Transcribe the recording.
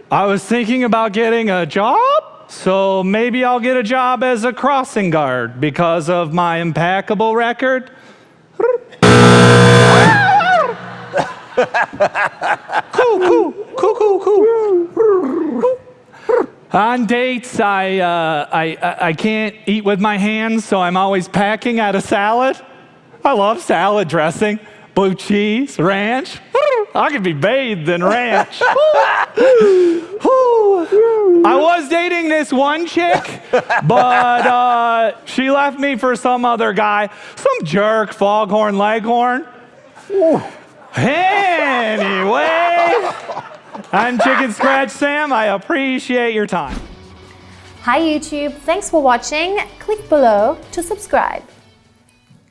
I was thinking about getting a job, so maybe I'll get a job as a crossing guard because of my impeccable record. Cool. On dates, I can't eat with my hands, so I'm always packing at a salad. I love salad dressing, blue cheese, ranch. I could be bathed in ranch. I was dating this one chick, but she left me for some other guy, some jerk, foghorn leghorn. Anyway, I'm Chicken Scratch Sam. I appreciate your time. Hi YouTube, thanks for watching. Click below to subscribe.